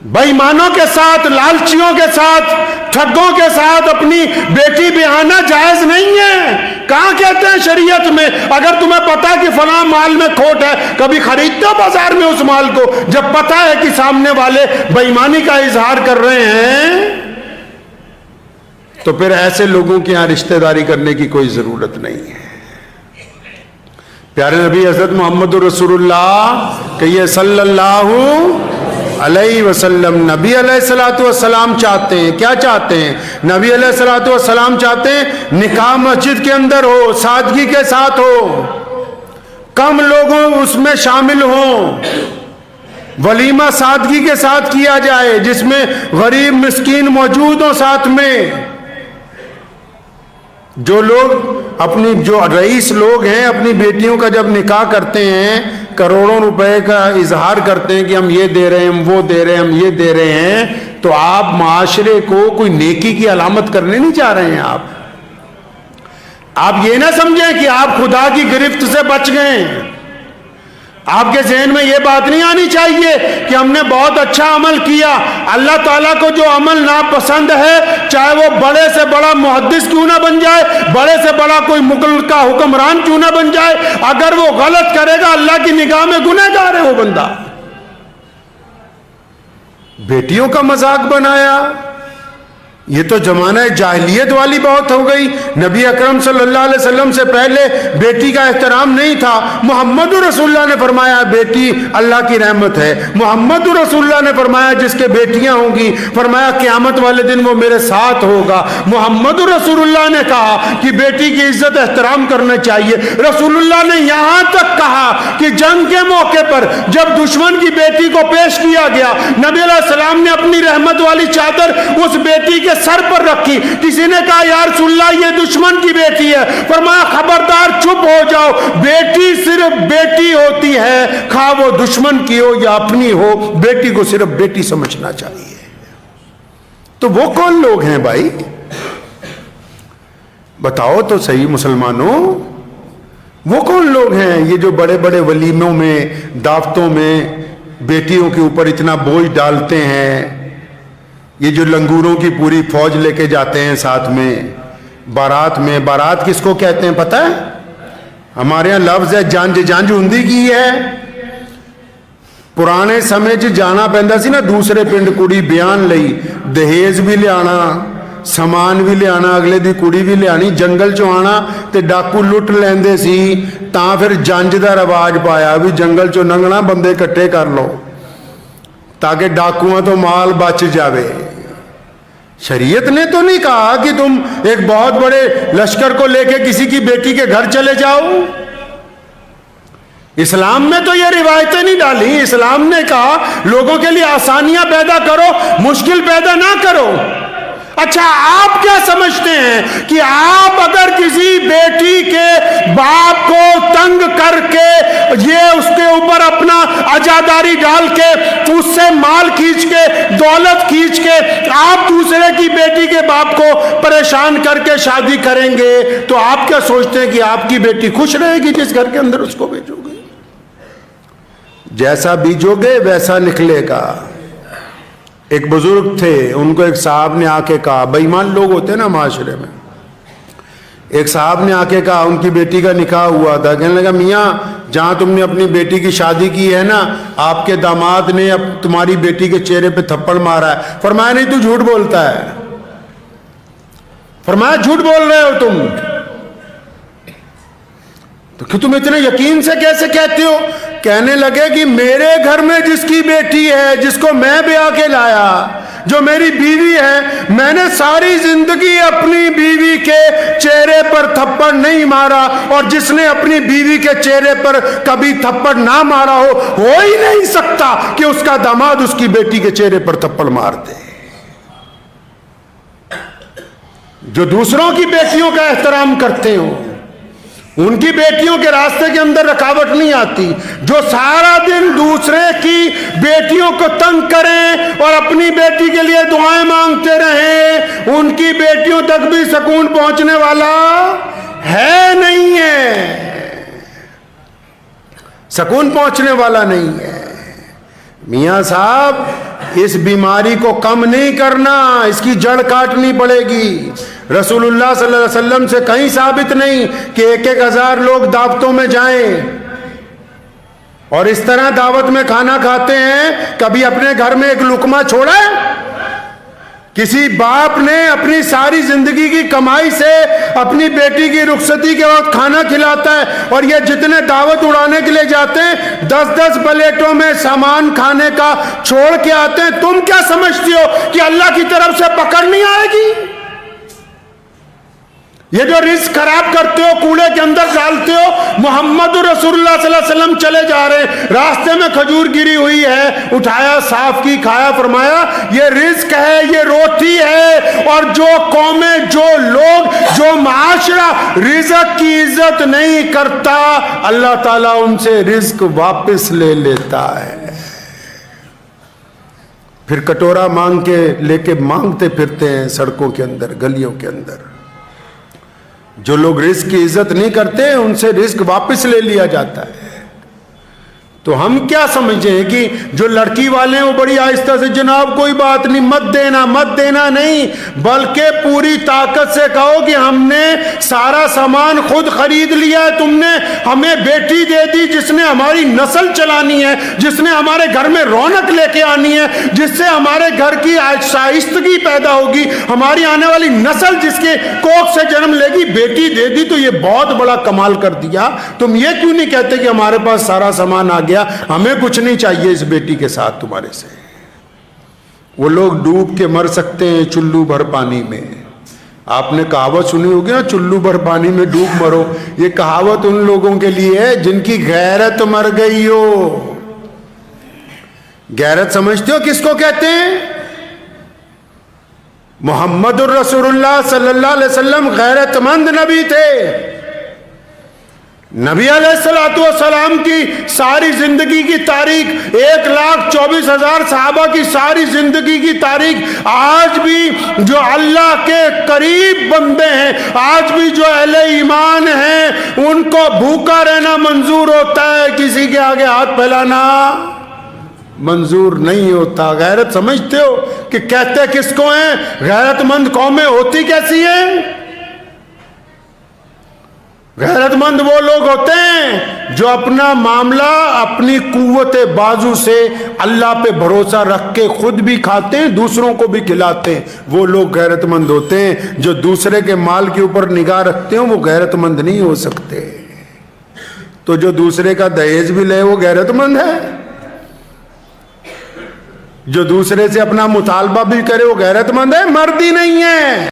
बेईमानों के साथ, लालचियों के साथ, ठगों के साथ अपनी बेटी ब्याहना जायज नहीं है। कहां कहते हैं शरीयत में? अगर तुम्हें पता है कि फलां माल में खोट है, कभी खरीदते हो बाजार में उस माल को? जब पता है कि सामने वाले बेईमानी का इजहार कर रहे हैं, तो फिर ऐसे लोगों के यहां रिश्तेदारी करने की कोई जरूरत नहीं है। प्यारे नबी हजरत मोहम्मद रसूलुल्लाह कहिए सल्लल्लाहु अलैहि वसल्लम, नबी अलैहिस्सलातु वस्सलाम चाहते हैं, क्या चाहते हैं? नबी अलैहिस्सलातु वस्सलाम चाहते हैं निकाह मस्जिद के अंदर हो, सादगी के साथ हो, कम लोगों उसमें शामिल हों, वलीमा सादगी के साथ किया जाए, जिसमें गरीब मिस्कीन मौजूद हो साथ में। जो लोग अपनी, जो रईस लोग हैं, अपनी बेटियों का जब निकाह करते हैं, करोड़ों रुपए का इजहार करते हैं कि हम ये दे रहे हैं, हम वो दे रहे हैं, हम ये दे रहे हैं, तो आप माशरे को कोई नेकी की अलामत करने नहीं चाह रहे हैं। आप ये ना समझें कि आप खुदा की गिरफ्त से बच गए। आपके ज़हन में ये बात नहीं आनी चाहिए कि हमने बहुत अच्छा अमल किया। अल्लाह ताला को जो अमल नापसंद है, चाहे वो बड़े से बड़ा मुहद्दिस क्यों ना बन जाए, बड़े से बड़ा कोई मुल्क का हुक्मरान क्यों ना बन जाए, अगर वो गलत करेगा अल्लाह की निगाह में गुनहगार है वो बंदा। बेटियों का मजाक बनाया, ये तो जमाना जाहिलियत वाली बात हो गई। नबी अकरम सल्लल्लाहु अलैहि वसल्लम से पहले बेटी का एहतराम नहीं था। मोहम्मद रसूलुल्लाह ने फरमाया बेटी अल्लाह की रहमत है। मोहम्मद रसूलुल्लाह ने फरमाया जिसके बेटियां होंगी, फरमाया क़यामत वाले दिन वो मेरे साथ होगा। मोहम्मद रसूलुल्लाह ने कहा कि बेटी की इज्जत एहतराम करना चाहिए। रसूलुल्लाह ने यहां तक कहा कि जंग के मौके पर जब दुश्मन की बेटी को पेश किया गया, नबी अलैहि सलाम ने अपनी रहमत वाली चादर उस बेटी के सर पर रखी। किसी ने कहा या रसूलल्लाह ये दुश्मन की बेटी है, फरमाया खबरदार चुप हो जाओ, बेटी सिर्फ बेटी होती है, खा वो दुश्मन की हो या अपनी हो, बेटी को सिर्फ बेटी समझना चाहिए। तो वो कौन लोग हैं भाई, बताओ तो सही मुसलमानों, वो कौन लोग हैं ये जो बड़े बड़े वलीमों में, दावतों में बेटियों के ऊपर इतना बोझ डालते हैं? ये जो लंगूरों की पूरी फौज लेके जाते हैं साथ में बारात में। बारात किसको कहते हैं पता है? हमारे यहाँ लफ्ज है जंज, जंज हुंदी की है। पुराने समय च जाना पैंदा सी ना दूसरे पिंड कुड़ी ब्याहन लई, दहेज भी लियाना, समान भी लियाना, अगले दी कुड़ी भी लियानी, जंगल चों आना ते डाकू लुट लैंदे सी। तां फिर जंज दा रिवाज पाया भी जंगल चों लंघना, बंदे इकट्ठे कर लो ताकि डाकुओं तो माल बच जावे। शरीयत ने तो नहीं कहा कि तुम एक बहुत बड़े लश्कर को लेके किसी की बेटी के घर चले जाओ। इस्लाम में तो ये रिवायतें नहीं डाली। इस्लाम ने कहा लोगों के लिए आसानियां पैदा करो, मुश्किल पैदा ना करो। अच्छा, आप क्या समझते हैं कि आप अगर किसी बेटी के बाप को तंग करके ये उसके ऊपर अपना अजादारी डाल के, उससे माल खींच के, दौलत खींच के आप दूसरे की बेटी के बाप को परेशान करके शादी करेंगे, तो आप क्या सोचते हैं कि आपकी बेटी खुश रहेगी जिस घर के अंदर उसको भेजोगे? जैसा बीजोगे वैसा निकलेगा। एक बुजुर्ग थे, उनको एक साहब ने आके कहा, बेईमान लोग होते हैं ना माशरे में, एक साहब ने आके कहा, उनकी बेटी का निकाह हुआ था, कहने लगा मियाँ जहाँ तुमने अपनी बेटी की शादी की है ना, आपके दामाद ने अब तुम्हारी बेटी के चेहरे पे थप्पड़ मारा है। फरमाया नहीं तू झूठ बोलता है। फरमाया झूठ बोल रहे हो तुम, तो कि तुम इतने यकीन से कैसे कहते हो? कहने लगे कि मेरे घर में जिसकी बेटी है, जिसको मैं ब्याह के लाया, जो मेरी बीवी है, मैंने सारी जिंदगी अपनी बीवी के चेहरे पर थप्पड़ नहीं मारा, और जिसने अपनी बीवी के चेहरे पर कभी थप्पड़ ना मारा हो ही नहीं सकता कि उसका दामाद उसकी बेटी के चेहरे पर थप्पड़ मार दे। जो दूसरों की बेटियों का एहतराम करते हो, उनकी बेटियों के रास्ते के अंदर रुकावट नहीं आती। जो सारा दिन दूसरे की बेटियों को तंग करें और अपनी बेटी के लिए दुआएं मांगते रहें, उनकी बेटियों तक भी सुकून पहुंचने वाला है नहीं है, सुकून पहुंचने वाला नहीं है। मियां साहब اس بیماری کو کم نہیں کرنا، اس کی جڑ کاٹنی پڑے گی۔ رسول اللہ صلی اللہ علیہ وسلم سے کہیں ثابت نہیں کہ 1,000 لوگ دعوتوں میں جائیں اور اس طرح دعوت میں کھانا کھاتے ہیں۔ کبھی اپنے گھر میں ایک لقمہ چھوڑا ہے؟ کسی باپ نے اپنی ساری زندگی کی کمائی سے اپنی بیٹی کی رخصتی کے وقت کھانا کھلاتا ہے، اور یہ جتنے دعوت اڑانے کے لیے جاتے ہیں 10 پلیٹوں میں سامان کھانے کا چھوڑ کے آتے ہیں۔ تم کیا سمجھتی ہو کہ اللہ کی طرف سے پکڑ نہیں آئے گی؟ یہ جو رزق خراب کرتے ہو، کوڑے کے اندر ڈالتے ہو، محمد رسول اللہ صلی اللہ علیہ وسلم چلے جا رہے ہیں، راستے میں کھجور گری ہوئی ہے، اٹھایا، صاف کی، کھایا، فرمایا یہ رزق ہے، یہ روٹی ہے۔ اور جو قومیں، جو لوگ، جو معاشرہ رزق کی عزت نہیں کرتا، اللہ تعالیٰ ان سے رزق واپس لے لیتا ہے۔ پھر کٹورا مانگ کے لے کے مانگتے پھرتے ہیں سڑکوں کے اندر، گلیوں کے اندر۔ جو لوگ رزق کی عزت نہیں کرتے ان سے رزق واپس لے لیا جاتا ہے۔ تو ہم کیا سمجھیں کہ جو لڑکی والے ہیں وہ بڑی آہستہ سے، جناب کوئی بات نہیں، مت دینا، مت دینا نہیں، بلکہ پوری طاقت سے کہو کہ ہم نے سارا سامان خود خرید لیا ہے، تم نے ہمیں بیٹی دے دی جس نے ہماری نسل چلانی ہے، جس نے ہمارے گھر میں رونق لے کے آنی ہے، جس سے ہمارے گھر کی شائستگی پیدا ہوگی، ہماری آنے والی نسل جس کے کوکھ سے جنم لے گی، بیٹی دے دی تو یہ بہت بڑا کمال کر دیا۔ تم یہ کیوں نہیں کہتے کہ ہمارے پاس سارا سامان آ گیا، ہمیں کچھ نہیں چاہیے اس بیٹی کے ساتھ تمہارے سے؟ وہ لوگ ڈوب کے مر سکتے ہیں چلو بھر پانی میں۔ آپ نے کہاوت سنی ہوگی نا، چلو بھر پانی میں ڈوب مرو۔ یہ کہاوت ان لوگوں کے لیے ہے جن کی غیرت مر گئی ہو۔ غیرت سمجھتے ہو کس کو کہتے ہیں؟ محمد الرسول اللہ صلی اللہ علیہ وسلم غیرت مند نبی تھے۔ نبی علیہ السلام کی ساری زندگی کی تاریخ، 1,24,000 صحابہ کی ساری زندگی کی تاریخ، آج بھی جو اللہ کے قریب بندے ہیں، آج بھی جو اہل ایمان ہیں، ان کو بھوکا رہنا منظور ہوتا ہے، کسی کے آگے ہاتھ پھیلانا منظور نہیں ہوتا۔ غیرت سمجھتے ہو کہ کہتے کس کو ہیں؟ غیرت مند قومیں ہوتی کیسی ہیں؟ غیرت مند وہ لوگ ہوتے ہیں جو اپنا معاملہ اپنی قوت بازو سے اللہ پہ بھروسہ رکھ کے خود بھی کھاتے ہیں، دوسروں کو بھی کھلاتے ہیں۔ وہ لوگ غیرت مند ہوتے ہیں۔ جو دوسرے کے مال کے اوپر نگاہ رکھتے ہیں وہ غیرت مند نہیں ہو سکتے۔ تو جو دوسرے کا دہیج بھی لے وہ غیرت مند ہے؟ جو دوسرے سے اپنا مطالبہ بھی کرے وہ غیرت مند ہے؟ مرد ہی نہیں ہے۔